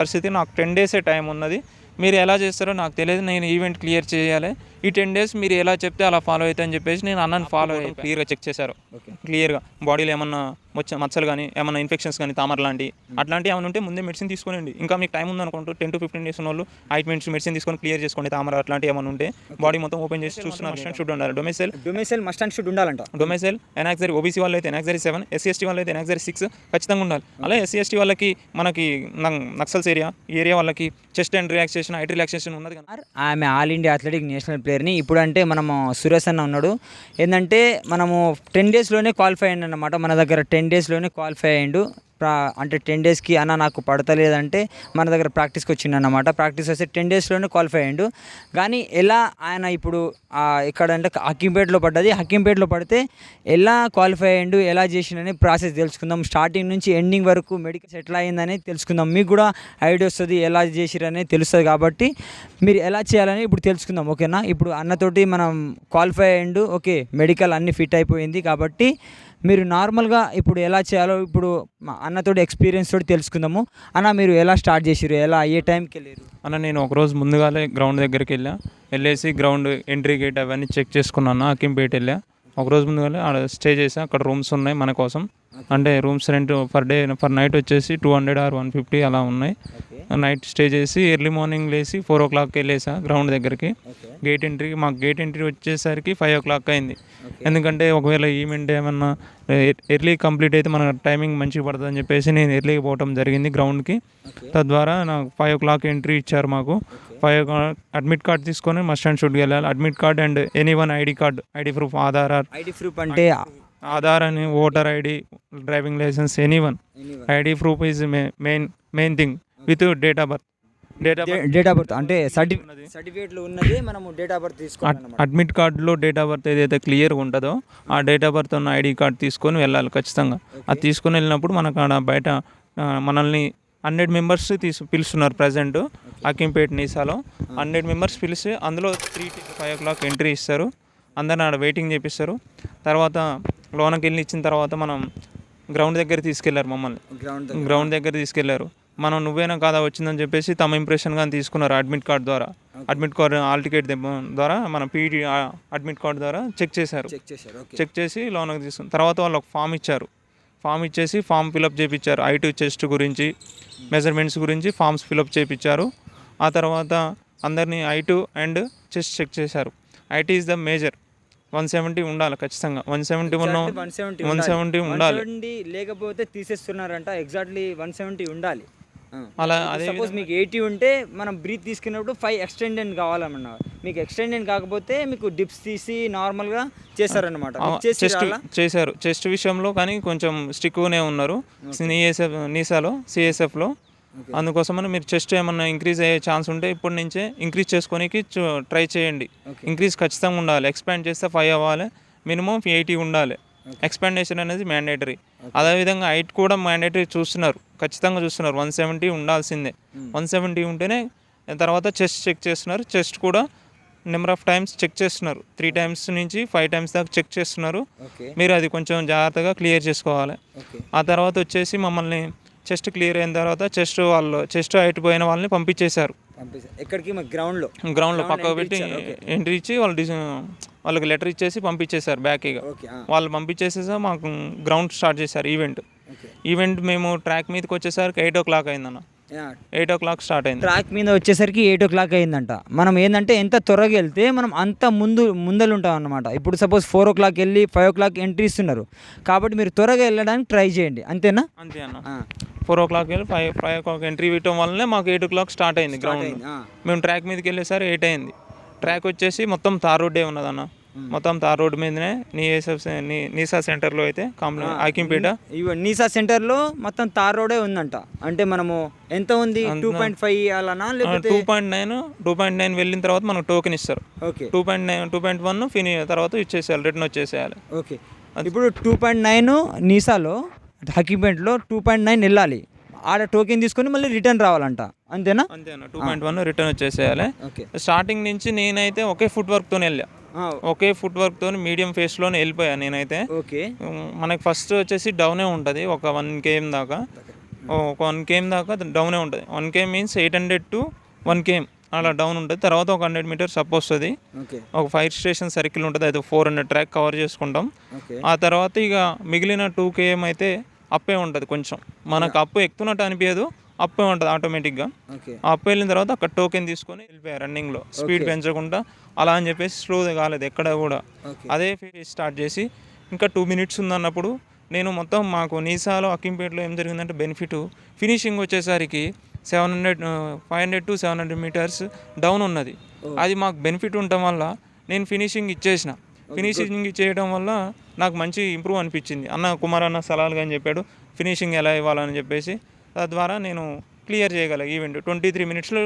పరిస్థితి. నాకు 10 డేసే టైం ఉన్నది. మీరు ఎలా చేస్తారో నాకు తెలియదు. నేను ఈవెంట్ క్లియర్ చేయాలి. ఈ 10 డేస్ మీరు ఎలా చెప్తే అలా ఫాలో అవుతా అని చెప్పేసి నేను అన్నని ఫాలో అయ్యి క్లియర్గా చెక్ చేశారు. క్లియర్గా బాడీలో ఏమన్నా మచ్చలు కానీ ఏమన్నా ఇన్ఫెక్షన్స్ కానీ తామర లాంటివి అట్లాంటివి ఏమైనా ఉంటే ముందే మెడిసిన్ తీసుకోండి. ఇంకా మీకు టైం ఉందనుకుంటూ 10 to 15 డేస్ ఉన్న వాళ్ళు ఆయింట్మెంట్స్ మెడిసిన్ తీసుకొని క్లియర్ చేసుకోండి. తామర అట్లాంటివి ఏమైనా ఉంటే బాడీ మొత్తం ఓపెన్ చేసి చూస్తున్నారు. మస్ట్ అండ్ షుడ్ ఉండాలి. డొమెసైల్ మస్ట్ అండ్ షుడ్ ఉండాలంట. డొమెసైల్ ఎనాక్సరీ ఓబీసీ వాళ్ళు అయితే ఎనాక్సరీ 7, SC/ST వాళ్ళు అయితే ఎనాక్సరీ 6 ఖచ్చితంగా ఉండాలి. అలా SC/ST వాళ్ళకి మనకి నక్సల్స్ ఏరియా వాళ్ళకి chest and relaxation, height relaxation ఉన్నది కదా. ఆమె ఆల్ ఇండియా అథ్లెటిక్ నేషనల్ ప్లేయర్ని. ఇప్పుడు అంటే మనము సురేష్ అన్న ఉన్నాడు. ఏంటంటే మనము 10 డేస్లోనే క్వాలిఫై అయ్యిండు అన్నమాట. మన దగ్గర 10 డేస్లోనే క్వాలిఫై అయ్యిండు. అంటే 10 డేస్కి అన్న నాకు పడతలేదంటే మన దగ్గర ప్రాక్టీస్కి వచ్చిండు అన్నమాట. ప్రాక్టీస్ వస్తే 10 డేస్లోనే క్వాలిఫై అయ్యిండు. కానీ ఎలా ఆయన ఇప్పుడు ఇక్కడ అంటే హకీంపేటలో పడ్డది. హకీంపేటలో పడితే ఎలా క్వాలిఫై అయ్యిండు, ఎలా చేసిండని ప్రాసెస్ తెలుసుకుందాం. స్టార్టింగ్ నుంచి ఎండింగ్ వరకు మెడికల్స్ ఎట్లా అయిందని తెలుసుకుందాం. మీకు కూడా ఐడియా వస్తుంది, ఎలా చేసిరని తెలుస్తుంది. కాబట్టి మీరు ఎలా చేయాలని ఇప్పుడు తెలుసుకుందాం. ఓకేనా? ఇప్పుడు అన్నతోటి మనం క్వాలిఫై అయ్యిండు. ఓకే, మెడికల్ అన్నీ ఫిట్ అయిపోయింది. కాబట్టి మీరు నార్మల్గా ఇప్పుడు ఎలా చేయాలో ఇప్పుడు అన్నతోటి ఎక్స్పీరియన్స్ తోటి తెలుసుకుందాము. అన్న మీరు ఎలా స్టార్ట్ చేసిరు, ఎలా ఏ టైంకి వెళ్ళారు? అన్న నేను ఒకరోజు ముందుగానే గ్రౌండ్ దగ్గరికి వెళ్ళేసి గ్రౌండ్ ఎంట్రీ గేట్ అవన్నీ చెక్ చేసుకున్నాను. హకీంపేట వెళ్ళా. ఒకరోజు ముందుగానే ఆడ స్టే చేసా. అక్కడ రూమ్స్ ఉన్నాయి మన కోసం. అంటే రూమ్స్ రెంట్ పర్ నైట్ వచ్చేసి 200 or 150 అలా ఉన్నాయి. నైట్ స్టే చేసి ఎర్లీ మార్నింగ్ లేసి 4 o'clock వెళ్ళేసా గ్రౌండ్ దగ్గరికి. మాకు గేట్ ఎంట్రీ వచ్చేసరికి 5 o'clock అయింది. ఎందుకంటే ఒకవేళ ఈవెంట్ ఏమన్నా ఎర్లీ కంప్లీట్ అయితే మన టైమింగ్ మంచిగా పడుతుంది అని చెప్పేసి నేను ఎర్లీగా పోవడం జరిగింది గ్రౌండ్కి. తద్వారా నాకు 5 o'clock ఎంట్రీ ఇచ్చారు మాకు. 5 o'clock అడ్మిట్ కార్డ్ తీసుకొని మస్ట్ అండ్ షుడ్కి వెళ్ళాలి. Admit card and anyone ID card, ID proof, ID proof అంటే ఆధార్ అని, voter ID, driving licence, anyone ID proof is main thing with date of birth. Date of birth అంటే సర్టిఫికేట్లో ఉన్నది మనము date of birth తీసుకోవాలి. అడ్మిట్ కార్డులో డేట్ ఆఫ్ బర్త్ ఏదైతే క్లియర్గా ఉంటుందో ఆ డేట్ ఆఫ్ బర్త్ ఉన్న ఐడి కార్డ్ తీసుకొని వెళ్ళాలి ఖచ్చితంగా. అది తీసుకొని వెళ్ళినప్పుడు మనకు ఆడ బయట మనల్ని 100 members పిలుస్తున్నారు ప్రజెంట్ హకీంపేట నీసాలో. 100 members పిలిచి అందులో 3 to 5 o'clock ఎంట్రీ ఇస్తారు. అందరిని ఆడ వెయిటింగ్ చేపిస్తారు. తర్వాత లోనకి వెళ్ళి ఇచ్చిన తర్వాత మనం గ్రౌండ్ దగ్గర తీసుకెళ్లారు. మమ్మల్ని గ్రౌండ్ దగ్గర తీసుకెళ్లారు. మనం నువ్వేనా కాదా వచ్చిందని చెప్పేసి తమ ఇంప్రెషన్ కానీ తీసుకున్నారు అడ్మిట్ కార్డ్ ద్వారా. అడ్మిట్ కార్డ్ ఆల్ టికెట్ ద్వారా మన పీటీ అడ్మిట్ కార్డ్ ద్వారా చెక్ చేశారు. చెక్ చేసి లోనకి తీసుకున్న తర్వాత వాళ్ళు ఒక ఫామ్ ఇచ్చారు. ఫామ్ ఇచ్చేసి ఫామ్ ఫిలప్ చేయించారు. హైట్, చెస్ట్ గురించి, మెజర్మెంట్స్ గురించి ఫామ్స్ ఫిలప్ చేయించారు. ఆ తర్వాత అందరినీ హైట్ అండ్ చెస్ట్ చెక్ చేశారు. Height is the major. 170 ఉండాలి ఖచ్చితంగా. 170 ఉండాలి. లేకపోతే తీసేస్తున్నారంట. ఎగ్జాక్ట్లీ 170 ఉండాలి. అలా అదే సపోజ్ మీకు 80 ఉంటే మనం బ్రీత్ తీసుకున్నప్పుడు 5 ఎక్స్టెండెడ్ కావాలన్నమాట. మీకు ఎక్స్టెండెడ్ కాకపోతే మీకు డిప్స్ తీసి నార్మల్గా చేశారనమాట. చేశారు చెస్ట్ విషయంలో కానీ కొంచెం స్ట్రిక్గానే ఉన్నారు నీసాలో, CSFలో. అందుకోసమని మీరు చెస్ట్ ఏమన్నా ఇంక్రీజ్ అయ్యే ఛాన్స్ ఉంటే ఇప్పటి నుంచే ఇంక్రీజ్ చేసుకోనికి ట్రై చేయండి. ఇంక్రీజ్ ఖచ్చితంగా ఉండాలి. ఎక్స్పాండ్ చేస్తే 5 అవ్వాలి. మినిమం 80 ఉండాలి. ఎక్స్పాండేషన్ అనేది మ్యాండేటరీ. అదేవిధంగా హైట్ కూడా మ్యాండేటరీ ఖచ్చితంగా చూస్తున్నారు. 170 ఉండాల్సిందే. 170 ఉంటేనే తర్వాత చెస్ట్ చెక్ చేస్తున్నారు. చెస్ట్ కూడా నెంబర్ ఆఫ్ టైమ్స్ చెక్ చేస్తున్నారు. 3 times నుంచి 5 times దాకా చెక్ చేస్తున్నారు. మీరు అది కొంచెం జాగ్రత్తగా క్లియర్ చేసుకోవాలి. ఆ తర్వాత వచ్చేసి మమ్మల్ని చెస్ట్ క్లియర్ అయిన తర్వాత చెస్ట్ హైట్ పోయిన వాళ్ళని పంపించేశారు. ఎక్కడికి? గ్రౌండ్లో పక్కకు పెట్టి ఎంట్రీ ఇచ్చి వాళ్ళకి లెటర్ ఇచ్చేసి పంపించేశారు బ్యాక్గా. వాళ్ళు పంపించేసేసా మాకు గ్రౌండ్ స్టార్ట్ చేశారు ఈవెంట్. మేము ట్రాక్ మీదకి వచ్చేసరికి 8 o'clock అయిందన్న. 8 o'clock స్టార్ట్ అయింది. ట్రాక్ మీద వచ్చేసరికి 8 o'clock అయిందంట. మనం ఏంటంటే ఎంత త్వరగా వెళ్తే మనం అంత ముందలు ఉంటాం అన్నమాట. ఇప్పుడు సపోజ్ 4 o'clock వెళ్ళి 5 o'clock ఎంట్రీ ఇస్తున్నారు. కాబట్టి మీరు త్వరగా వెళ్ళడానికి ట్రై చేయండి. అంతేనా? అంతే అన్న. 4 o'clock వెళ్ళి 5 o'clock ఎంట్రీ ఇవ్వటం వల్లనే మాకు 8 o'clock స్టార్ట్ అయింది గ్రౌండ్. మేము ట్రాక్ మీదకి వెళ్ళేసరి 8 అయింది. ట్రాక్ వచ్చేసి మొత్తం తార్ రోడ్డే ఉన్నదన్న. మొత్తం తార్ రోడ్డు మీదనే నీసా సెంటర్లో అయితే హకీంపేట నీసా సెంటర్లో మొత్తం తార్ రోడే ఉందంట. అంటే మనము ఎంత ఉంది 2.5 అలానా లేకపోతే 2.9 వెళ్ళిన తర్వాత మనకు టోకెన్ ఇస్తారు. 2.1 తర్వాత ఇచ్చేసేయాలి, రిటర్న్ వచ్చేసేయాలి. ఓకే, ఇప్పుడు 2.9 నీసాలో హకీంపేటలో 2.9 వెళ్ళాలి. ఆడ టోకెన్ తీసుకొని మళ్ళీ రిటర్న్ రావాలంట. అంతేనా? 2.1 రిటర్న్ వచ్చేసేయాలి. స్టార్టింగ్ నుంచి నేనైతే ఒకే ఫుట్ వర్క్తో తో మీడియం ఫేస్లోనే వెళ్ళిపోయాను నేనైతే. మనకి ఫస్ట్ వచ్చేసి డౌనే ఉంటుంది ఒక 1 km దాకా. ఒక 1 km దాకా డౌనే ఉంటుంది. 1 km మీన్స్ 800 to 1 km అలా డౌన్ ఉంటుంది. తర్వాత ఒక 100 మీటర్స్ అప్ వస్తుంది. ఒక ఫైర్ స్టేషన్ సర్కిల్ ఉంటుంది, అయితే 400 ట్రాక్ కవర్ చేసుకుంటాం. ఆ తర్వాత ఇక మిగిలిన 2 km అయితే అప్పే ఉంటుంది. కొంచెం మనకు అప్పు ఎక్కుతున్నట్టు అనిపించదు, అప్పే ఉంటుంది ఆటోమేటిక్గా. అప్పు వెళ్ళిన తర్వాత అక్కడ టోకెన్ తీసుకొని వెళ్ళిపోయారు రన్నింగ్లో, స్పీడ్ పెంచకుండా అలా అని చెప్పేసి స్లో కాలేదు ఎక్కడ కూడా. అదే స్టార్ట్ చేసి ఇంకా 2 minutes ఉందన్నప్పుడు నేను మొత్తం మాకు నీసాలో అక్కింపేటలో ఏం జరిగిందంటే బెనిఫిట్ ఫినిషింగ్ వచ్చేసరికి 500 to 700 మీటర్స్ డౌన్ ఉన్నది. అది మాకు బెనిఫిట్ ఉండటం వల్ల నేను ఫినిషింగ్ ఇచ్చేసిన. ఫినిషింగ్ ఇచ్చేయడం వల్ల నాకు మంచి ఇంప్రూవ్ అనిపించింది. కుమార్ అన్న సలహాలు కానీ చెప్పాడు ఫినిషింగ్ ఎలా ఇవ్వాలని చెప్పేసి. తద్వారా నేను క్లియర్ చేయగల ఈవెంట్ 23 minutesలో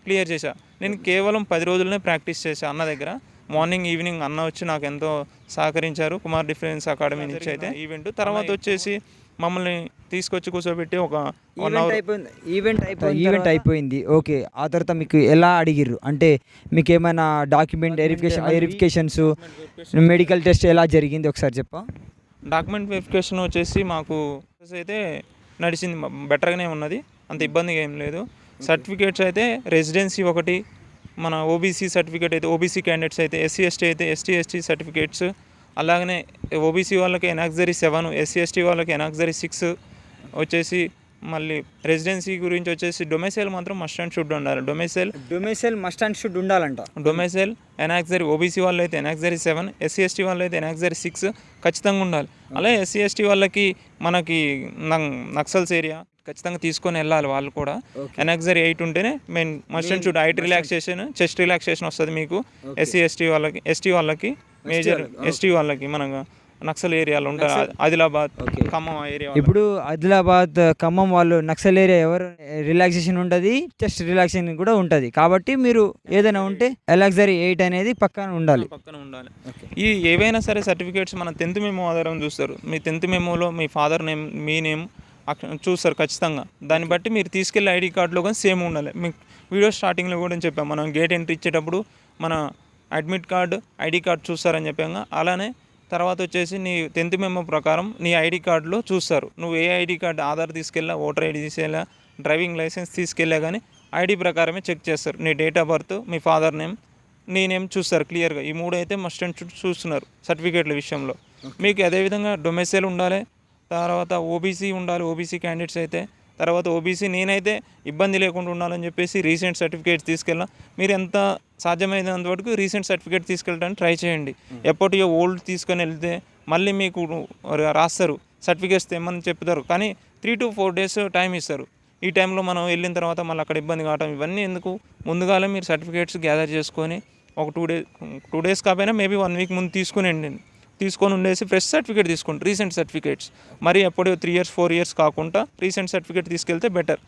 క్లియర్ చేశా. నేను కేవలం 10 రోజులనే ప్రాక్టీస్ చేశాను అన్న దగ్గర. మార్నింగ్ ఈవినింగ్ అన్న వచ్చి నాకు ఎంతో సహకరించారు కుమార్ డిఫెన్స్ అకాడమీ నుంచి అయితే ఈవెంట్. తర్వాత వచ్చేసి మమ్మల్ని తీసుకొచ్చి కూర్చోబెట్టి ఒక 1 hour ఈవెంట్ అయిపోయింది. ఓకే, ఆ తర్వాత మీకు ఎలా అడిగిర్రు అంటే మీకు ఏమైనా డాక్యుమెంట్ వెరిఫికేషన్స్ మెడికల్ టెస్ట్ ఎలా జరిగింది ఒకసారి చెప్పా. డాక్యుమెంట్ వెరిఫికేషన్ వచ్చేసి మాకు అయితే నడిచింది, బెటర్గానే ఉన్నది, అంత ఇబ్బందిగా ఏం లేదు. సర్టిఫికేట్స్ అయితే రెసిడెన్సీ ఒకటి, మన ఓబీసీ సర్టిఫికేట్ అయితే ఓబీసీ క్యాండిడేట్స్ అయితే, ఎస్సీ ఎస్టీ అయితే ఎస్టీ సర్టిఫికేట్స్, అలాగనే ఓబీసీ వాళ్ళకి ఎనాక్సరీ 7, ఎస్సీ ఎస్టీ వాళ్ళకి ఎనాక్సరీ 6 వచ్చేసి. మళ్ళీ రెసిడెన్సీ గురించి వచ్చేసి డొమైసైల్ మాత్రం మస్ట్ అండ్ షుడ్ ఉండాలి. డొమైసైల్ మస్ట్ అండ్ షుడ్ ఉండాలంట. డొమైసైల్ ఎనాక్సరీ ఓబీసీ వాళ్ళు అయితే ఎనాక్సరీ 7, ఎస్సీ ఎస్టీ వాళ్ళు అయితే ఎనాక్సరీ 6 ఖచ్చితంగా ఉండాలి. అలాగే ఎస్సీ ఎస్టీ వాళ్ళకి మనకి నక్సల్స్ ఏరియా ఖచ్చితంగా తీసుకొని వెళ్ళాలి. వాళ్ళు కూడా ఎనాక్సరీ 8 ఉంటేనే main must and should. Height relaxation, chest relaxation వస్తుంది మీకు. ఎస్సీ ఎస్టీ వాళ్ళకి మేజర్, ఎస్టీ వాళ్ళకి మన నక్సల్ ఏరియాలో ఉంటారు, ఆదిలాబాద్ ఖమ్మం ఏరియా. ఇప్పుడు ఆదిలాబాద్ ఖమ్మం వాళ్ళు నక్సల్ ఏరియా ఎవరు రిలాక్సేషన్ ఉంటుంది, చెస్ట్ రిలాక్సేషన్ కూడా ఉంటుంది. కాబట్టి మీరు ఏదైనా ఉంటే ఎలాక్సరీ 8 అనేది పక్కన ఉండాలి. ఈ ఏవైనా సరే సర్టిఫికేట్స్ మన 10th మెమో ఆధారం చూస్తారు. మీ 10th మెమోలో మీ ఫాదర్ నేమ్, మీ నేమ్ చూస్తారు ఖచ్చితంగా. దాన్ని బట్టి మీరు తీసుకెళ్ళే ఐడి కార్డులో కానీ సేమ్ ఉండాలి. మీకు వీడియో స్టార్టింగ్లో కూడా చెప్పాం, మనం గేట్ ఎంట్రీ ఇచ్చేటప్పుడు మన అడ్మిట్ కార్డు, ఐడి కార్డు చూస్తారని చెప్పాము. అలానే తర్వాత వచ్చేసి నీ 10th మెమో ప్రకారం నీ ఐడి కార్డులో చూస్తారు. నువ్వు ఏ ఐడి కార్డు, ఆధార్ తీసుకెళ్ళా, ఓటర్ ఐడి తీసుకెళ్ళా, డ్రైవింగ్ లైసెన్స్ తీసుకెళ్ళా కానీ ఐడి ప్రకారమే చెక్ చేస్తారు. నీ డేట్ ఆఫ్ బర్త్, మీ ఫాదర్ నేమ్, నీ నేమ్ చూస్తారు క్లియర్గా. ఈ 3 అయితే మస్ట్ అండ్ చూస్తున్నారు సర్టిఫికేట్ల విషయంలో. మీకు అదేవిధంగా డొమైసైల్ ఉండాలి, తర్వాత ఓబీసీ ఉండాలి, ఓబీసీ క్యాండిడేట్స్ అయితే. తర్వాత ఓబీసీ నేనైతే ఇబ్బంది లేకుండా ఉండాలని చెప్పేసి రీసెంట్ సర్టిఫికేట్స్ తీసుకెళ్ళా. మీరు ఎంత సాధ్యమైనంత వరకు రీసెంట్ సర్టిఫికేట్ తీసుకెళ్ళడానికి ట్రై చేయండి. ఎప్పటికో ఓల్డ్ తీసుకొని వెళ్తే మళ్ళీ మీకు రాస్తారు, సర్టిఫికేట్స్ తెమ్మని చెప్తారు, కానీ 3 to 4 days టైం ఇస్తారు. ఈ టైంలో మనం వెళ్ళిన తర్వాత మళ్ళీ అక్కడ ఇబ్బంది కావటం ఇవన్నీ ఎందుకు? ముందుగానే మీరు సర్టిఫికేట్స్ గ్యాదర్ చేసుకొని ఒక 2 days కాకపోయినా మేబీ 1 week ముందు తీసుకొని ఉండేసి ఫ్రెష్ సర్టిఫికేట్ తీసుకోండి, రీసెంట్ సర్టిఫికేట్స్. మరి ఎప్పుడో 3 years 4 years కాకుండా రీసెంట్ సర్టిఫికేట్ తీసుకెళ్తే బెటర్.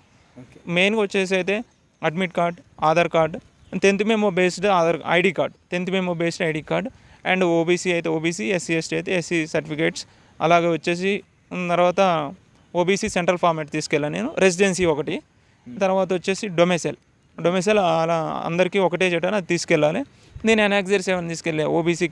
మెయిన్గా వచ్చేసి అయితే admit card, Aadhaar card, 10th memo based ID card, 10th memo based ID card, and OBC అయితే ఓబీసీ, ఎస్సీ ఎస్టీ అయితే ఎస్సీ సర్టిఫికేట్స్. అలాగే వచ్చేసి తర్వాత ఓబీసీ సెంట్రల్ ఫార్మాట్ తీసుకెళ్ళాను నేను, రెసిడెన్సీ ఒకటి. తర్వాత వచ్చేసి డొమైసైల్ అలా అందరికీ ఒకటే చేయటాను, అది తీసుకెళ్ళాలి. నేను ఎనాక్సరీ 7 తీసుకెళ్ళా, ఓబీసీ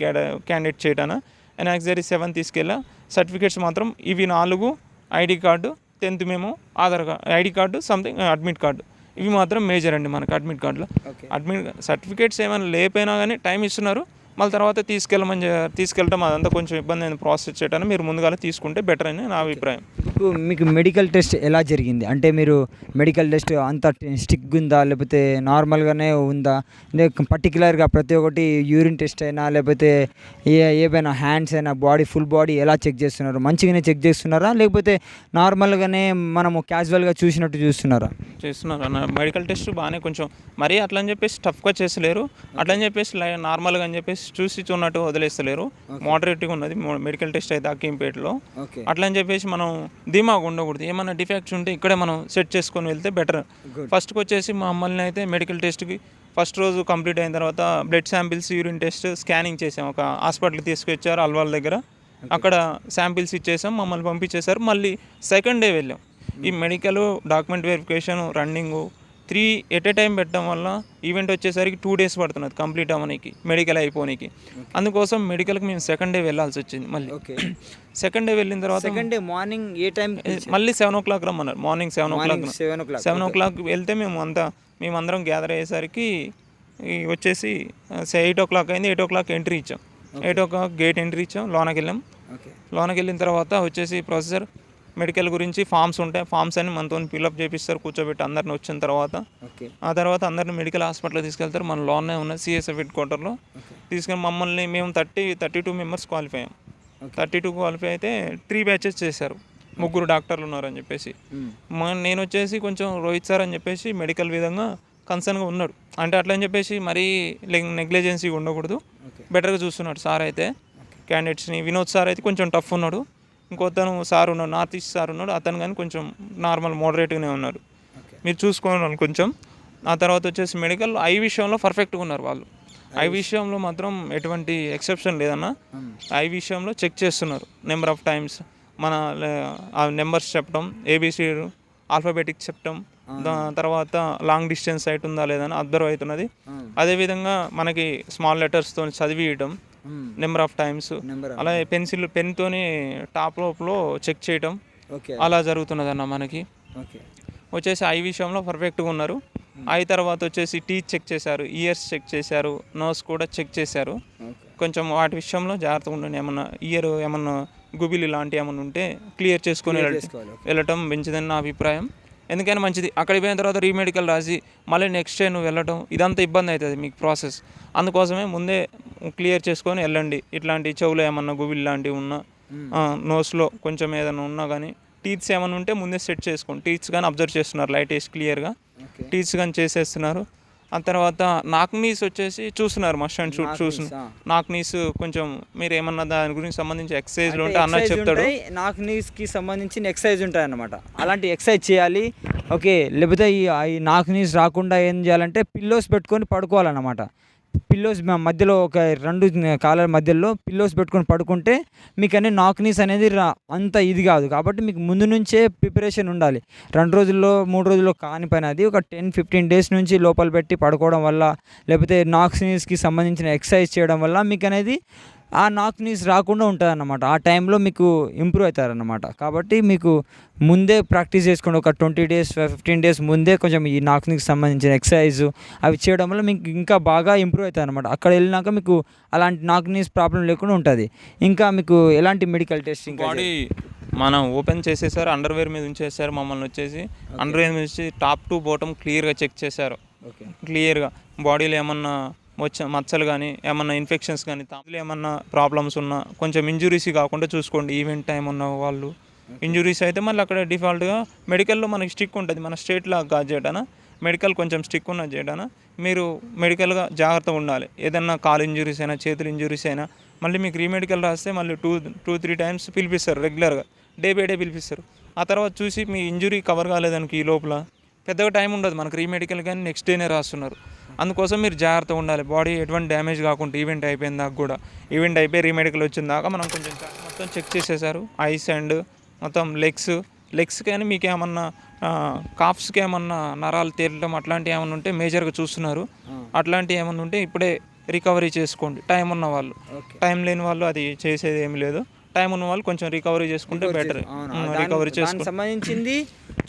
క్యాండిడేట్ చేయటాను. ఎనాక్సరీ 7 తీసుకెళ్ళా. సర్టిఫికేట్స్ మాత్రం ఇవి 4, ID card, 10th memo, Aadhaar card, ID card, something admit card, ఇవి మాత్రం మేజర్ అండి మనకు అడ్మిట్ కార్డులో. సర్టిఫికేట్స్ ఏమైనా లేకపోయినా కానీ టైం ఇస్తున్నారు, మళ్ళీ తర్వాత తీసుకెళ్ళటం అదంతా కొంచెం ఇబ్బంది అయిన ప్రాసెస్ చేయటాన్ని మీరు ముందుగానే తీసుకుంటే బెటర్ అని నా అభిప్రాయం. మీకు మెడికల్ టెస్ట్ ఎలా జరిగింది? అంటే మీరు మెడికల్ టెస్ట్ అంత స్టిక్ ఉందా, లేకపోతే నార్మల్గానే ఉందా? పర్టికులర్గా ప్రతి ఒక్కటి యూరిన్ టెస్ట్ అయినా లేకపోతే ఏవైనా హ్యాండ్స్ అయినా ఫుల్ బాడీ ఎలా చెక్ చేస్తున్నారు? మంచిగానే చెక్ చేస్తున్నారా, లేకపోతే నార్మల్గానే మనము క్యాజువల్గా చూసినట్టు చేస్తున్నారు అన్న? మెడికల్ టెస్ట్ బాగానే కొంచెం మరీ అట్లా అని చెప్పేసి టఫ్గా చేసలేరు, అట్లా అని చెప్పేసి నార్మల్గా అని చెప్పేసి చూసి చూన్నట్టు వదిలేస్తలేరు. మోడరేట్గా ఉన్నది మెడికల్ టెస్ట్ అయితే అక్కింపేటలో. అట్లా అని చెప్పేసి మనం ధీమాగా ఉండకూడదు. ఏమైనా డిఫెక్ట్స్ ఉంటే ఇక్కడే మనం సెట్ చేసుకొని వెళ్తే బెటర్. ఫస్ట్కి వచ్చేసి మా అమ్మల్ని అయితే మెడికల్ టెస్ట్కి ఫస్ట్ రోజు కంప్లీట్ అయిన తర్వాత blood samples, urine test, scanning చేసాం. ఒక హాస్పిటల్కి తీసుకొచ్చారు అల్వాల్ దగ్గర, అక్కడ శాంపిల్స్ ఇచ్చేసాం, మమ్మల్ని పంపించేశారు. మళ్ళీ సెకండ్ డే వెళ్ళాం. ఈ medical document verification, running, 3 at a time పెట్టడం వల్ల ఈవెంట్ వచ్చేసరికి 2 days పడుతున్నది కంప్లీట్ అవ్వడానికి, మెడికల్ అయిపోనికి. అందుకోసం మెడికల్కి మేము సెకండ్ డే వెళ్ళాల్సి వచ్చింది. మళ్ళీ సెకండ్ డే వెళ్ళిన తర్వాత సెకండ్ డే మార్నింగ్ ఏ టైం? మళ్ళీ 7 o'clock రమ్మన్నారు. మార్నింగ్ 7 o'clock 7 o'clock వెళ్తే మేమందరం గ్యాదర్ అయ్యేసరికి వచ్చేసి 8 o'clock అయింది. 8 o'clock ఎంట్రీ ఇచ్చాం. 8 o'clock గేట్ ఎంట్రీ ఇచ్చాం. లోనకి వెళ్ళాం. లోనకి వెళ్ళిన తర్వాత వచ్చేసి ప్రొసెసర్ మెడికల్ గురించి ఫామ్స్ ఉంటాయి. ఫామ్స్ అని మనతో ఫిల్అప్ చేపిస్తారు కూర్చోబెట్టి అందరిని. వచ్చిన తర్వాత ఆ తర్వాత అందరిని మెడికల్ హాస్పిటల్ తీసుకెళ్తారు. మన లోనే ఉన్న సిఎస్ఎఫ్ హెడ్ క్వార్టర్లో తీసుకెళ్ళి మమ్మల్ని మేము 32 మెంబర్స్ క్వాలిఫై అయ్యాం. 32 క్వాలిఫై అయితే 3 batches చేశారు. 3 డాక్టర్లు ఉన్నారని చెప్పేసి. నేను వచ్చేసి కొంచెం రోహిత్ సార్ అని చెప్పేసి మెడికల్ విధంగా కన్సర్న్గా ఉన్నాడు. అంటే అట్లా అని చెప్పేసి మరీ నెగ్లిజెన్సీగా ఉండకూడదు, బెటర్గా చూస్తున్నాడు సార్ అయితే క్యాండిడేట్స్ని. వినోద్ సార్ అయితే కొంచెం టఫ్ ఉన్నాడు. ఇంకొతను సార్ ఉన్నాడు, నార్త్ ఈస్ట్ సార్ ఉన్నాడు. అతను కానీ కొంచెం నార్మల్ మోడరేట్గానే ఉన్నారు. మీరు చూసుకోవాలి కొంచెం. ఆ తర్వాత వచ్చేసి మెడికల్ ఐ విషయంలో పర్ఫెక్ట్గా ఉన్నారు వాళ్ళు. ఐ విషయంలో మాత్రం ఎటువంటి ఎక్సెప్షన్ లేదన్న. ఐ విషయంలో చెక్ చేస్తున్నారు నెంబర్ ఆఫ్ టైమ్స్. మన ఆ నెంబర్స్ చెప్పడం, ఏబిసి ఆల్ఫాబెటిక్ చెప్పడం, తర్వాత లాంగ్ డిస్టెన్స్ సైట్ ఉందా లేదని అబ్జర్వ్ అవుతున్నది. అదేవిధంగా మనకి స్మాల్ లెటర్స్తో చదివియడం నెంబర్ ఆఫ్ టైమ్స్, అలాగే పెన్తోని టాప్ లోపల చెక్ చేయటం అలా జరుగుతున్నది అన్న. మనకి వచ్చేసి ఐ విషయంలో పర్ఫెక్ట్గా ఉన్నారు. ఐ తర్వాత వచ్చేసి టీత్ చెక్ చేశారు, ఇయర్స్ చెక్ చేశారు, నోస్ కూడా చెక్ చేశారు. కొంచెం వాటి విషయంలో జాగ్రత్తగా ఉండండి. ఏమన్నా ఇయర్ ఏమన్నా గుబిలి లాంటివి ఏమన్నా ఉంటే క్లియర్ చేసుకొని వెళ్ళటం మంచిదని నా అభిప్రాయం. ఎందుకైనా మంచిది. అక్కడికి పోయిన తర్వాత రీమెడికల్ రాసి మళ్ళీ నెక్స్ట్ డే నువ్వు వెళ్ళటం ఇదంతా ఇబ్బంది అవుతుంది మీకు ప్రాసెస్. అందుకోసమే ముందే క్లియర్ చేసుకొని వెళ్ళండి. ఇట్లాంటి చెవులో ఏమన్నా గుబిల్ లాంటివి ఉన్నా, నోస్లో కొంచెం ఏదైనా ఉన్నా కానీ, టీత్స్ ఏమైనా ఉంటే ముందే సెట్ చేసుకోండి. టీత్స్ కానీ అబ్జర్వ్ చేస్తున్నారు లైట్ వేసి క్లియర్గా, టీత్స్ కానీ చేసేస్తున్నారు. ఆ తర్వాత నాక్ నీస్ వచ్చేసి చూస్తున్నారు, మస్ట్ అండ్ షుడ్ చూస్తున్నారు. నాక్ నీస్ కొంచెం మీరు ఏమన్నా దాని గురించి సంబంధించి ఎక్సర్సైజ్లు ఉంటే అన్న చెప్తాడు. నాక్ నీస్కి సంబంధించిన ఎక్సర్సైజ్ ఉంటాయి అన్నమాట. అలాంటి ఎక్సర్సైజ్ చేయాలి. ఓకే, లేకపోతే ఈ నాక్ నీస్ రాకుండా ఏం చేయాలంటే పిల్లోస్ పెట్టుకొని పడుకోవాలన్నమాట. పిల్లోస్ మధ్యలో ఒక 2 కాళ్ళ మధ్యలో పిల్లోస్ పెట్టుకొని పడుకుంటే మీకు అనే నాక్ నీస్ అనేది అంత ఇది కాదు. కాబట్టి మీకు ముందు నుంచే ప్రిపరేషన్ ఉండాలి. 2 రోజుల్లో 3 రోజుల్లో కాని పని అది. ఒక 10-15 days నుంచి లోపల పెట్టి పడుకోవడం వల్ల, లేకపోతే నాక్ నీస్కి సంబంధించిన ఎక్సర్సైజ్ చేయడం వల్ల మీకు అనేది ఆ నాక్ నీస్ రాకుండా ఉంటుంది అన్నమాట. ఆ టైంలో మీకు ఇంప్రూవ్ అవుతారన్నమాట. కాబట్టి మీకు ముందే ప్రాక్టీస్ చేసుకోండి. ఒక 20 days 15 days ముందే కొంచెం ఈ నాక్ నీస్కి సంబంధించిన ఎక్సర్సైజ్ అవి చేయడం వల్ల మీకు ఇంకా బాగా ఇంప్రూవ్ అవుతుంది అన్నమాట. అక్కడ వెళ్ళినాక మీకు అలాంటి నాక్ నీస్ ప్రాబ్లం లేకుండా ఉంటుంది. ఇంకా మీకు ఎలాంటి మెడికల్ టెస్టింగ్ బాడీ మనం ఓపెన్ చేసేసారు, అండర్వేర్ మీద ఉంచేసారు. మమ్మల్ని వచ్చేసి అండర్వేర్ మీద వచ్చి టాప్ టు బాటమ్ క్లియర్గా చెక్ చేశారు. క్లియర్గా బాడీలో ఏమన్నా మచ్చలు కానీ, ఏమన్నా ఇన్ఫెక్షన్స్ కానీ, తాములు ఏమన్నా ప్రాబ్లమ్స్ ఉన్నా, కొంచెం ఇంజురీస్ కాకుండా చూసుకోండి. ఈవెంట్ టైం ఉన్న వాళ్ళు ఇంజురీస్ అయితే మళ్ళీ అక్కడ డిఫాల్ట్గా మెడికల్లో మనకి స్టిక్ ఉంటుంది. మన స్టేట్లో కాదు చేయడానా, మెడికల్ కొంచెం స్టిక్ ఉన్నది చేయడానా. మీరు మెడికల్గా జాగ్రత్తగా ఉండాలి. ఏదన్నా కాలు ఇంజురీస్ అయినా, చేతులు ఇంజురీస్ అయినా మళ్ళీ మీకు రీమెడికల్ రాస్తే మళ్ళీ 2-3 times పిలిపిస్తారు. రెగ్యులర్గా డే బై డే పిలిపిస్తారు. ఆ తర్వాత చూసి మీ ఇంజురీ కవర్ కాలేదానికి ఈ లోపల పెద్దగా టైం ఉండదు మనకు రీమెడికల్, కానీ నెక్స్ట్ డేనే రాస్తున్నారు. అందుకోసం మీరు జాగ్రత్తగా ఉండాలి. బాడీ ఎటువంటి డ్యామేజ్ కాకుండా ఈవెంట్ అయిపోయిన దాకా కూడా, ఈవెంట్ అయిపోయి రీమెడికల్ వచ్చిన దాకా మనం కొంచెం మొత్తం చెక్ చేసేసారు. ఐస్ అండ్ మొత్తం లెగ్స్ కానీ మీకు ఏమన్నా కాఫ్స్కి ఏమన్నా నరాలు తేలడం అట్లాంటివి ఏమన్నా ఉంటే మేజర్గా చూస్తున్నారు. అట్లాంటివి ఏమన్నా ఉంటే ఇప్పుడే రికవరీ చేసుకోండి. టైం ఉన్న వాళ్ళు, టైం లేని వాళ్ళు అది చేసేది ఏమి లేదు. టైం ఉన్న వాళ్ళు కొంచెం రికవరీ చేసుకుంటే బెటర్. రికవరీ చేసుకుంటే సంబంధించింది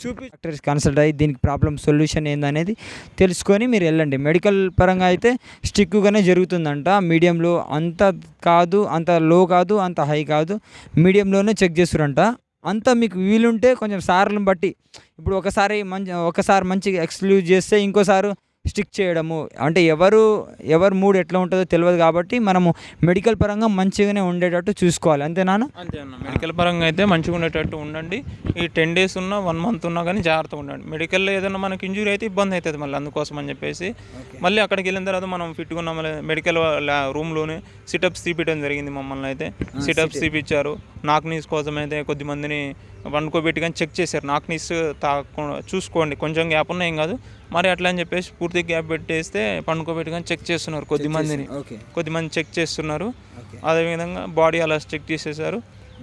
డాక్టర్స్ కన్సల్ట్ అయ్యి దీనికి ప్రాబ్లం సొల్యూషన్ ఏందనేది తెలుసుకొని మీరు వెళ్ళండి. మెడికల్ పరంగా అయితే స్టిక్గానే జరుగుతుందంట. మీడియంలో అంత కాదు, అంత లో కాదు, అంత హై కాదు, మీడియంలోనే చెక్ చేస్తారంట. అంతా మీకు వీలుంటే కొంచెం సార్లను బట్టి, ఇప్పుడు ఒకసారి మంచిగా ఎక్స్క్లూజ్ చేస్తే ఇంకోసారి స్టిక్ చేయడము, అంటే ఎవరు మూడ్ ఎట్లా ఉంటుందో తెలియదు. కాబట్టి మనము మెడికల్ పరంగా మంచిగానే ఉండేటట్టు చూసుకోవాలి. అంతేనా? అంతే అన్న. మెడికల్ పరంగా అయితే మంచిగా ఉండేటట్టు ఉండండి. ఈ 10 days ఉన్నా 1 month ఉన్నా కానీ జాగ్రత్తగా ఉండండి. మెడికల్లో ఏదైనా మనకి ఇంజురీ అయితే ఇబ్బంది అవుతుంది మళ్ళీ. అందుకోసం అని చెప్పేసి మళ్ళీ అక్కడికి వెళ్ళిన తర్వాత మనం ఫిట్గా ఉన్నాం. మెడికల్ రూమ్లోనే సిటప్స్ తీపియడం జరిగింది. మమ్మల్ని అయితే సిటప్స్ తీపిచ్చారు. నాక్ నీస్ కోసం అయితే కొద్దిమందిని వండుకోబెట్టి కానీ చెక్ చేశారు. నాక్ నీస్ చూసుకోండి, కొంచెం గ్యాప్ ఉన్నా ఏం కాదు. మరి అట్లా అని చెప్పేసి పూర్తి గ్యాప్ పెట్టేస్తే పండుకోబెట్టి కానీ చెక్ చేస్తున్నారు. కొద్దిమంది చెక్ చేస్తున్నారు. అదేవిధంగా బాడీ అలా చెక్ చేసేసారు.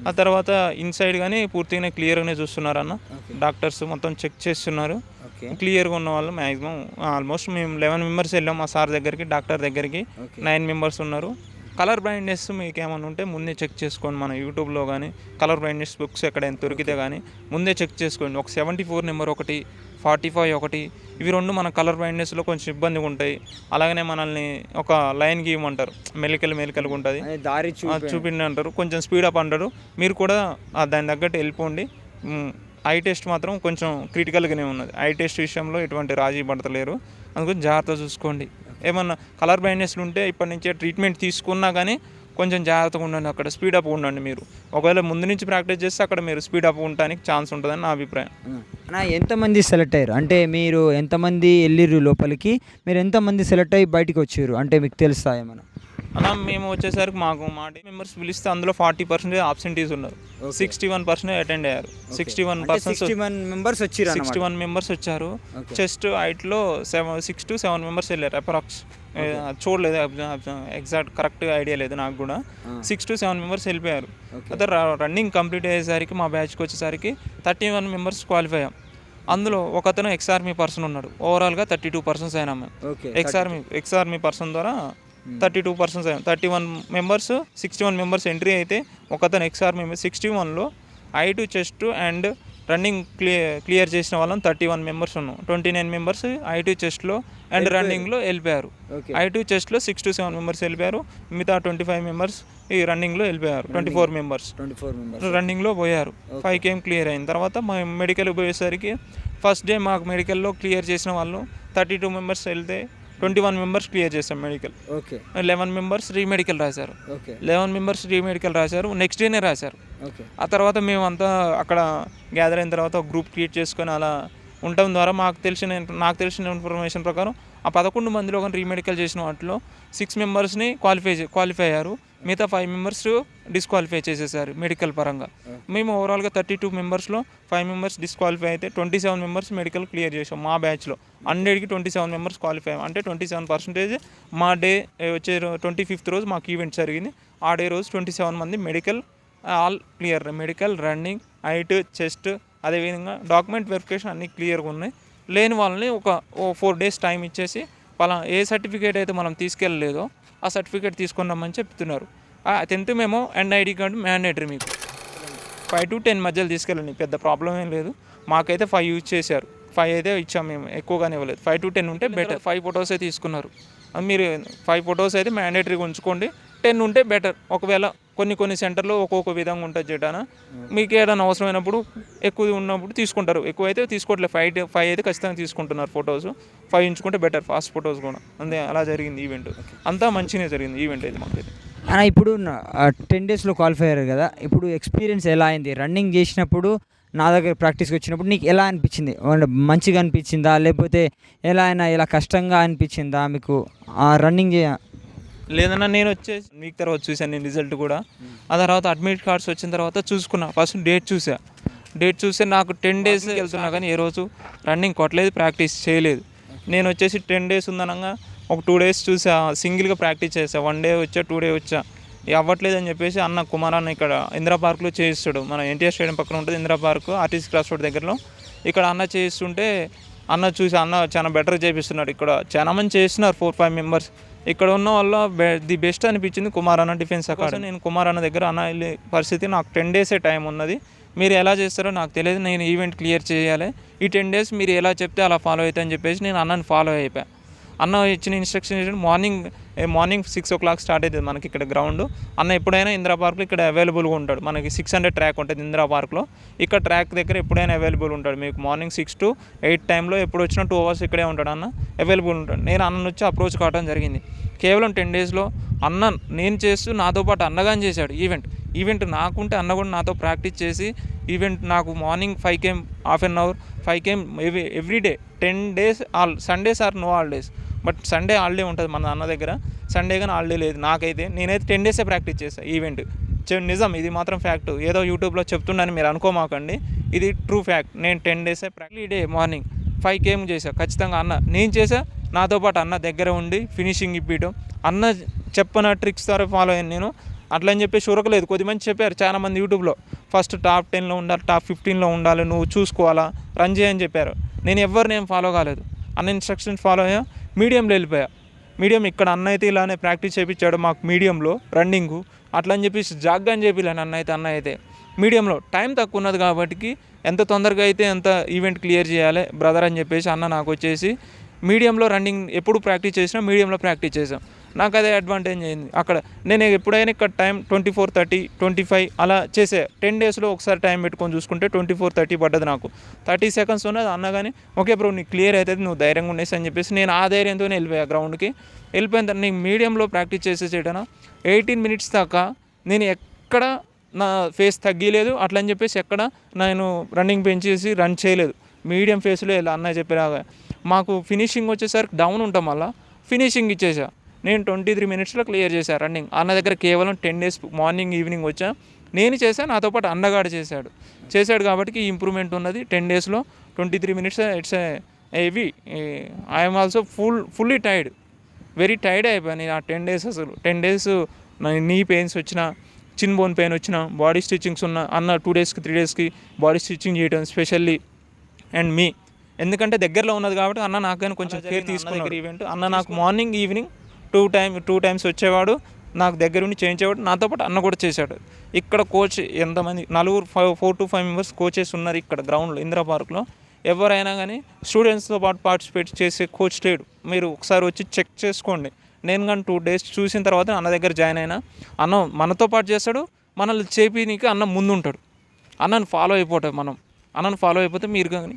ఆ తర్వాత ఇన్సైడ్ కానీ పూర్తిగానే క్లియర్గానే చూస్తున్నారు అన్న. డాక్టర్స్ మొత్తం చెక్ చేస్తున్నారు. ఓకే. క్లియర్గా ఉన్న వాళ్ళు మ్యాక్సిమం ఆల్మోస్ట్ మేము 11 మెంబర్స్ వెళ్ళాం మా సార్ దగ్గరికి, డాక్టర్ దగ్గరికి. 9 మెంబర్స్ ఉన్నారు. కలర్ బ్లైండ్నెస్ మీకు ఏమైనా ఉంటే ముందే చెక్ చేసుకోండి. మన యూట్యూబ్లో కానీ కలర్ బ్లైండ్నెస్ బుక్స్ ఎక్కడైనా దొరికితే కానీ ముందే చెక్ చేసుకోండి. ఒక 74 నెంబర్ ఒకటి, 45 ఒకటి, ఇవి 2 మన కలర్ బ్లైండ్నెస్లో కొంచెం ఇబ్బందిగా ఉంటాయి. అలాగనే మనల్ని ఒక లైన్ గీయమంటారు, మెలికలుగా ఉంటుంది, దారి చూపిండి అంటారు, కొంచెం స్పీడప్ అంటారు. మీరు కూడా దాని తగ్గట్టు వెళ్ళిపోండి. ఐ టెస్ట్ మాత్రం కొంచెం క్రిటికల్గానే ఉన్నది. ఐ టెస్ట్ విషయంలో ఎటువంటి రాజీ పడతలేరు, అందుకని జాగ్రత్త చూసుకోండి. ఏమన్నా కలర్ బ్లైండ్నెస్లు ఉంటే ఇప్పటి నుంచే ట్రీట్మెంట్ తీసుకున్నా కానీ కొంచెం జాగ్రత్తగా ఉండండి, అక్కడ స్పీడప్ ఉండండి. మీరు ఒకవేళ ముందు నుంచి ప్రాక్టీస్ చేస్తే అక్కడ మీరు స్పీడప్ ఉండడానికి ఛాన్స్ ఉంటుందని నా అభిప్రాయం. ఎంతమంది సెలెక్ట్ అయ్యారు అంటే మీరు ఎంతమంది వెళ్ళిర్రు లోపలికి, మీరు ఎంతమంది సెలెక్ట్ అయ్యి బయటికి వచ్చారు అంటే మీకు తెలుసా ఏమన్నా? అలా మేము వచ్చేసరికి మా టీం మెంబర్స్ పిలిస్తే అందులో 40% ఆబ్సెంటీస్ ఉన్నారు, 61% అటెండ్ అయ్యారు. 61 మెంబర్స్ వచ్చారు, 61 మెంబర్స్ వచ్చారు. చెస్ట్ హైట్లో 6 to 7 మెంబర్స్ వెళ్ళారు అప్రాక్స్. చూడలేదు, ఎగ్జాక్ట్ కరెక్ట్ ఐడియా లేదు నాకు కూడా. 6 to 7 మెంబర్స్ వెళ్ళిపోయారు. అయితే రన్నింగ్ కంప్లీట్ అయ్యేసరికి మా బ్యాచ్కి వచ్చేసరికి 31 మెంబర్స్ క్వాలిఫై అయ్యాం. అందులో ఒకతను ఎక్స్ ఆర్మీ పర్సన్ ఉన్నాడు. ఓవరాల్గా 32% అయినా మేము ఎక్స్ ఆర్మీ పర్సన్ ద్వారా 32% అయ్యాం. 31 మెంబర్స్ 61 మెంబర్స్ ఎంట్రీ అయితే ఒకతను ఎక్స్ ఆర్మీ 61లో ఐ2 చెస్ట్ అండ్ రన్నింగ్ క్లియర్ చేసిన వాళ్ళం 31 మెంబర్స్ ఉన్నాం. 29 మెంబర్స్ ఐ2 చెస్ట్లో అండ్ రన్నింగ్లో వెళ్ళిపోయారు. ఐ2 చెస్ట్లో 6 to 7 మెంబర్స్ వెళ్ళిపోయారు. మిగతా 25 మెంబర్స్ ఈ రన్నింగ్లో వెళ్ళిపోయారు. 24 మెంబర్స్ రన్నింగ్లో పోయారు. 5 KM క్లియర్ అయిన తర్వాత మా మెడికల్ పోయేసరికి ఫస్ట్ డే మాకు మెడికల్లో క్లియర్ చేసిన వాళ్ళు 32 మెంబర్స్ వెళ్తే 21 మెంబర్స్ క్లియర్ చేస్తాం మెడికల్. 11 మెంబర్స్ రీమెడికల్ రాశారు. 11 మెంబర్స్ రీమెడికల్ రాశారు, నెక్స్ట్ డేనే రాశారు. ఆ తర్వాత మేమంతా అక్కడ గ్యాదర్ అయిన తర్వాత ఒక గ్రూప్ క్రియేట్ చేసుకొని అలా ఉండటం ద్వారా నాకు తెలిసిన ఇన్ఫర్మేషన్ ప్రకారం ఆ 11 మందిలో కానీ రీమెడికల్ చేసిన వాటిలో 6 మెంబర్స్ని క్వాలిఫై అయ్యారు. మిగతా 5 మెంబర్స్ డిస్క్వాలిఫై చేసేసారు మెడికల్ పరంగా. మేము ఓవరాల్గా 32 మెంబర్స్లో 5 మెంబర్స్ డిస్క్వాలిఫై అయితే 27 మెంబర్స్ మెడికల్ క్లియర్ చేసాం. మా బ్యాచ్లో 100కి 27 మెంబర్స్ క్వాలిఫై అయ్యాం. అంటే 27%. మా డే వచ్చే 25th రోజు మాకు ఈవెంట్ జరిగింది. ఆ డే రోజు 27 మంది medical all clear, medical, running, height, chest, అదేవిధంగా డాక్యుమెంట్ వెరిఫికేషన్ అన్నీ క్లియర్గా ఉన్నాయి. లేని వాళ్ళని ఒక 4 days టైం ఇచ్చేసి ఏ సర్టిఫికేట్ అయితే మనం తీసుకెళ్ళలేదో ఆ సర్టిఫికేట్ తీసుకొని రమ్మని చెప్తున్నారు. 10th మేము అండ్ ఐడి కార్డు మ్యాండేటరీ. మీకు 5 to 10 మధ్యలో తీసుకెళ్ళండి, పెద్ద ప్రాబ్లం ఏం లేదు. మాకైతే 5 యూజ్ చేశారు, 5 అయితే ఇచ్చాం మేము, ఎక్కువగానే ఇవ్వలేదు. 5 to 10 ఉంటే బెటర్. 5 ఫొటోస్ అయితే తీసుకున్నారు. మీరు 5 ఫొటోస్ అయితే మ్యాండేటరీగా ఉంచుకోండి. 10 ఉంటే బెటర్. ఒకవేళ కొన్ని సెంటర్లో ఒక్కొక్క విధంగా ఉంటుంది చేటాన. మీకు ఏదైనా అవసరమైనప్పుడు ఎక్కువ ఉన్నప్పుడు తీసుకుంటారు, ఎక్కువ అయితే తీసుకోవట్లేదు. 5 అయితే ఖచ్చితంగా తీసుకుంటున్నారు ఫొటోస్. 5 ఉంచుకుంటే బెటర్, ఫాస్ట్ ఫొటోస్ కూడా. అంతే, అలా జరిగింది ఈవెంట్. అంతా మంచిగానే జరిగింది ఈవెంట్ అయితే మాకైతే. ఇప్పుడు 10 daysలో క్వాలిఫై అయ్యారు కదా, ఇప్పుడు ఎక్స్పీరియన్స్ ఎలా అయింది? రన్నింగ్ చేసినప్పుడు నా దగ్గర ప్రాక్టీస్కి వచ్చినప్పుడు నీకు ఎలా అనిపించింది? మంచిగా అనిపించిందా లేకపోతే ఎలా కష్టంగా అనిపించిందా మీకు రన్నింగ్ లేదన్నా నేను వచ్చేసి వీక్ తర్వాత చూసాను నేను రిజల్ట్ కూడా. ఆ తర్వాత అడ్మిట్ కార్డ్స్ వచ్చిన తర్వాత చూసుకున్నా. ఫస్ట్ డేట్ చూస్తే నాకు 10 days వెళ్తున్నా కానీ ఏ రోజు రన్నింగ్ కొట్టలేదు, ప్రాక్టీస్ చేయలేదు. నేను వచ్చేసి 10 days ఉందనగా ఒక 2 days చూసా, సింగిల్గా ప్రాక్టీస్ చేసా. 1 day వచ్చా, 2 day వచ్చా, అవ్వట్లేదు అని చెప్పేసి అన్న కుమార్ అన్న ఇక్కడ ఇందిరా పార్క్లో చేయిస్తాడు. మన ఎన్టీఆర్ స్టేడియం పక్కన ఉంటుంది Indira park, RTC cross road దగ్గరలో. ఇక్కడ అన్న చేయిస్తుంటే అన్న చూసి అన్న చాలా బెటర్ చేపిస్తున్నాడు. ఇక్కడ చాలా మంది చేస్తున్నారు, 4-5 మెంబర్స్. ఇక్కడ ఉన్న వల్ల ది బెస్ట్ అనిపించింది కుమార్ అన్న డిఫెన్స్ అకాడమీ. నేను కుమార్ అన్న దగ్గర అన్న వెళ్ళే పరిస్థితి, నాకు 10 days టైం ఉన్నది, మీరు ఎలా చేస్తారో నాకు తెలియదు, నేను ఈవెంట్ క్లియర్ చేయాలి, ఈ 10 days మీరు ఎలా చెప్తే అలా ఫాలో అవుతా అని చెప్పేసి నేను అన్నని ఫాలో అయిపోయా. అన్న ఇచ్చిన ఇన్స్ట్రక్షన్ ఏంటంటే మార్నింగ్ 6 o'clock స్టార్ట్ అవుతుంది మనకి ఇక్కడ గ్రౌండ్. అన్న ఎప్పుడైనా ఇందిరా పార్క్లో ఇక్కడ అవైలబుల్గా ఉంటాడు. మనకి 600 ట్రాక్ ఉంటుంది ఇందిరా పార్క్లో. ఇక్కడ ట్రాక్ దగ్గర ఎప్పుడైనా అవైలబుల్ ఉంటాడు. మీకు మార్నింగ్ 6 to 8 టైంలో ఎప్పుడు వచ్చినా 2 hours ఇక్కడే ఉంటాడు అన్న, అవైలబుల్ ఉంటాడు. నేను అన్న వచ్చి అప్రోచ్ కావడం జరిగింది. కేవలం 10 daysలో అన్న నేను చేస్తూ నాతో పాటు అన్నగాని చేశాడు ఈవెంట్ నాకుంటే అన్న కూడా నాతో ప్రాక్టీస్ చేసి ఈవెంట్ నాకు morning 5 km half an hour 5 km every day 10 days. Sundays are no holidays, but Sunday holiday ఉంటుంది మన అన్న దగ్గర. సండే కానీ హాలిడే లేదు నాకైతే. నేనైతే 10 days ప్రాక్టీస్ చేశాను ఈవెంట్. నిజం, ఇది మాత్రం ఫ్యాక్ట్. ఏదో యూట్యూబ్లో చెప్తున్నాను మీరు అనుకోమాకండి, ఇది ట్రూ ఫ్యాక్ట్. నేను 10 days practice day morning 5 km చేశా ఖచ్చితంగా. అన్న నేను చేశా, నాతో పాటు అన్న దగ్గర ఉండి ఫినిషింగ్ ఇప్పించడం, అన్న చెప్పిన ట్రిక్స్ ద్వారా ఫాలో అయ్యాను నేను. అట్లా అని చెప్పేసి ఉరకలేదు. కొద్దిమంది చెప్పారు చాలామంది యూట్యూబ్లో, ఫస్ట్ టాప్ 10లో ఉండాలి, టాప్ 15లో ఉండాలి, నువ్వు చూసుకోవాలా, రన్ చేయని చెప్పారు. నేను ఫాలో కాలేదు. అన్న ఇన్స్ట్రక్షన్స్ ఫాలో అయ్యా, మీడియంలో వెళ్ళిపోయా. మీడియం ఇక్కడ అన్న అయితే ఇలానే ప్రాక్టీస్ చేయించాడు మాకు మీడియంలో రన్నింగు. అట్లా అని చెప్పేసి జాగ్గా అని చెప్పిలేను అన్న అయితే మీడియంలో టైం తక్కువ ఉన్నది కాబట్టి ఎంత తొందరగా అయితే ఎంత ఈవెంట్ క్లియర్ చేయాలి బ్రదర్ అని చెప్పేసి అన్న నాకు వచ్చేసి మీడియంలో రన్నింగ్ ఎప్పుడు ప్రాక్టీస్ చేసినా మీడియంలో ప్రాక్టీస్ చేసాం. నాకు అదే అడ్వాంటేజ్ అయింది. అక్కడ నేను ఎప్పుడైనా ఇక్కడ టైం 24:30, 25 అలా చేసే 10 డేస్లో ఒకసారి టైం పెట్టుకొని చూసుకుంటే 24:30 పడ్డది నాకు. 30 సెకండ్స్ ఉన్నది అన్న కానీ ఓకే బ్రో నీకు క్లియర్ అవుతుంది, నువ్వు ధైర్యంగా ఉండేసి అని చెప్పేసి నేను ఆ ధైర్యంతోనే వెళ్ళిపోయా గ్రౌండ్కి. వెళ్ళిపోయిన తర్వాత నేను మీడియంలో ప్రాక్టీస్ చేసేసేటనా 18 మినిట్స్ దాకా నేను ఎక్కడ నా ఫేస్ తగ్గలేదు. అట్లా అని చెప్పేసి ఎక్కడ నేను రన్నింగ్ పెంచేసి రన్ చేయలేదు. మీడియం ఫేస్లో వెళ్ళా అన్న చెప్పేలాగా. మాకు ఫినిషింగ్ వచ్చేసరికి డౌన్ ఉంటాం, మళ్ళీ ఫినిషింగ్ ఇచ్చేసా. నేను 23 మినిట్స్లో క్లియర్ చేశాను రన్నింగ్. అన్న దగ్గర కేవలం 10 డేస్ మార్నింగ్ ఈవినింగ్ వచ్చా. నేను చేశాను, నాతో పాటు అన్నగాడు చేశాడు కాబట్టి ఇంప్రూవ్మెంట్ ఉన్నది. 10 డేస్లో 23 minutes. It's heavy. I'm also fully tired, very tired అయిపోయాను నేను ఆ 10 డేస్. అసలు 10 డేస్ నీ పెయిన్స్ వచ్చిన, చిన్ బోన్ పెయిన్ వచ్చిన, బాడీ స్టిచ్చింగ్స్ ఉన్న అన్న 2 డేస్కి 3 డేస్కి బాడీ స్టిచ్చింగ్ చేయడం స్పెషల్లీ అండ్ మీ, ఎందుకంటే దగ్గరలో ఉన్నది కాబట్టి అన్న నాకైనా కొంచెం కేర్ తీసుకున్నాడు. ఈవెంట్ అన్న నాకు మార్నింగ్ ఈవినింగ్ 2 టైమ్స్ వచ్చేవాడు, నాకు దగ్గర ఉండి చేయించేవాడు. నాతో పాటు అన్న కూడా చేశాడు. ఇక్కడ కోచ్ ఎంతమంది 4 to 5 మెంబర్స్ కోచెస్ ఉన్నారు ఇక్కడ గ్రౌండ్లో ఇందిరా పార్క్లో. ఎవరైనా కానీ స్టూడెంట్స్తో పాటు పార్టిసిపేట్ చేసే కోచ్ లేడు. మీరు ఒకసారి వచ్చి చెక్ చేసుకోండి. నేను కానీ 2 డేస్ చూసిన తర్వాత అన్న దగ్గర జాయిన్ అయినా. అన్న మనతో పాటు చేస్తాడు, మనల్ని చేపినికి అన్న ముందు ఉంటాడు. అన్నను ఫాలో అయిపోతాడు. అన్నను ఫాలో అయిపోతే మీరు కానీ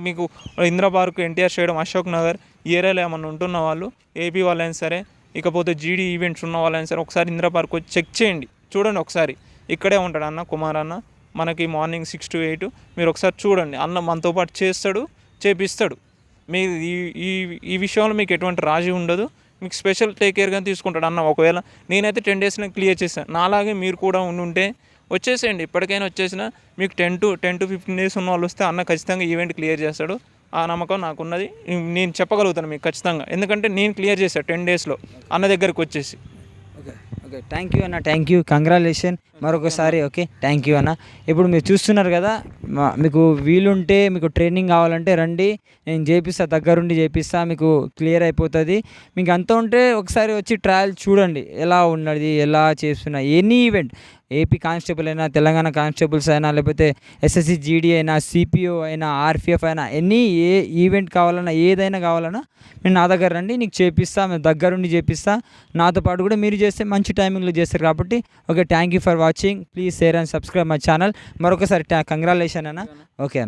మీకు ఇందిరా పార్క్, ఎన్టీఆర్ స్టేడియం, అశోక్ నగర్ ఈ ఏరియాలో ఏమన్నా ఉంటున్న వాళ్ళు, ఏపీ వాళ్ళైనా సరే, ఇకపోతే జీడీ ఈవెంట్స్ ఉన్న వాళ్ళైనా సరే ఒకసారి ఇందిరా పార్క్ వచ్చి చెక్ చేయండి, చూడండి ఒకసారి. ఇక్కడే ఉంటాడు అన్న, కుమార్ అన్న. మనకి మార్నింగ్ 6 to 8 మీరు ఒకసారి చూడండి. అన్న మనతో పాటు చేపిస్తాడు. మీరు ఈ విషయంలో మీకు ఎటువంటి రాజీ ఉండదు. మీకు స్పెషల్ టేక్ కేర్గా తీసుకుంటాడు అన్న. ఒకవేళ నేనైతే 10 డేస్లో క్లియర్ చేశాను, నాలాగే మీరు కూడా ఉండుంటే వచ్చేసేయండి. ఇప్పటికైనా వచ్చేసిన మీకు 10 to 15 డేస్ ఉన్న వాళ్ళు వస్తే అన్న ఖచ్చితంగా ఈవెంట్ క్లియర్ చేస్తాడు. ఆ నమ్మకం నాకున్నది. నేను చెప్పగలుగుతాను మీకు ఖచ్చితంగా, ఎందుకంటే నేను క్లియర్ చేశాను 10 డేస్లో అన్న దగ్గరికి వచ్చేసి. ఓకే, థ్యాంక్ యూ అన్న, థ్యాంక్ యూ, కంగ్రాచులేషన్ మరొకసారి. ఓకే, థ్యాంక్ యూ అన్న. ఇప్పుడు మీరు చూస్తున్నారు కదా, మీకు వీలుంటే మీకు ట్రైనింగ్ కావాలంటే రండి, నేను చేపిస్తా, దగ్గరుండి చేపిస్తా, మీకు క్లియర్ అయిపోతుంది. మీకు అంత ఉంటే ఒకసారి వచ్చి ట్రయల్ చూడండి ఎలా ఉన్నది, ఎలా చేస్తున్నా. ఎనీ ఈవెంట్, ఏపీ కానిస్టేబుల్ అయినా, తెలంగాణ కానిస్టేబుల్స్ అయినా, లేకపోతే ఎస్ఎస్సి జీడీ అయినా, సిపిఓ అయినా, ఆర్పిఎఫ్ అయినా, ఏ ఈవెంట్ కావాలన్నా, ఏదైనా కావాలన్నా నేను నా దగ్గర రండి, నీకు చేపిస్తా, మేము దగ్గరుండి చేపిస్తా. నాతో పాటు కూడా మీరు చేస్తే మంచి టైమింగ్లో చేస్తారు కాబట్టి. Okay, thank you for watching. Please share and subscribe my channel. మరొకసారి కంగ్రాచులేషన్ అన్న. ఓకే.